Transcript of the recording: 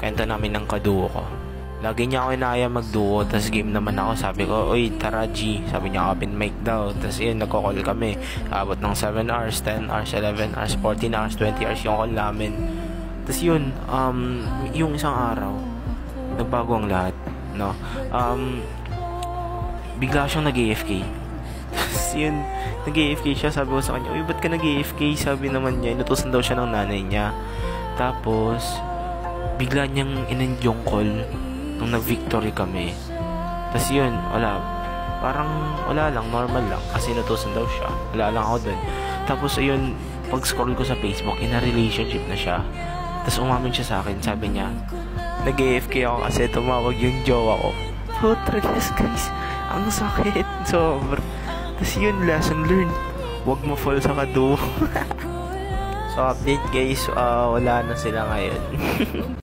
Kanta namin ng kaduo ko. Lagi niya ako inaya magduo, tas game naman ako. Sabi ko, uy, tara G. Sabi niya, open mic daw. Tas yun, nagko-call kami. Abot ng 7 hours, 10 hours, 11 hours, 14 hours, 20 hours yung call namin. Tas yun, yung isang araw, nagbago ang lahat, no? Bigla siyang nag-AFK. Tas yun, nag-AFK siya. Sabi ko sa kanya, uy, ba't ka nag-AFK? Sabi naman niya, inutusan daw siya ng nanay niya. Tapos, bigla niyang in-end yung call nung nag-victory kami. Tas yun, wala. Parang wala lang, normal lang. Kasi natusan daw siya. Wala lang ako dun. Tapos ayun, pag-scroll ko sa Facebook, in a relationship na siya. Tas umamin siya sa akin. Sabi niya, nag-AFK ako kasi tumawag yung jowa ko. Putres guys, ang sakit. Sobra. Tas yun, lesson learned. Huwag ma-fall sa kadu. So update guys, wala na sila ngayon.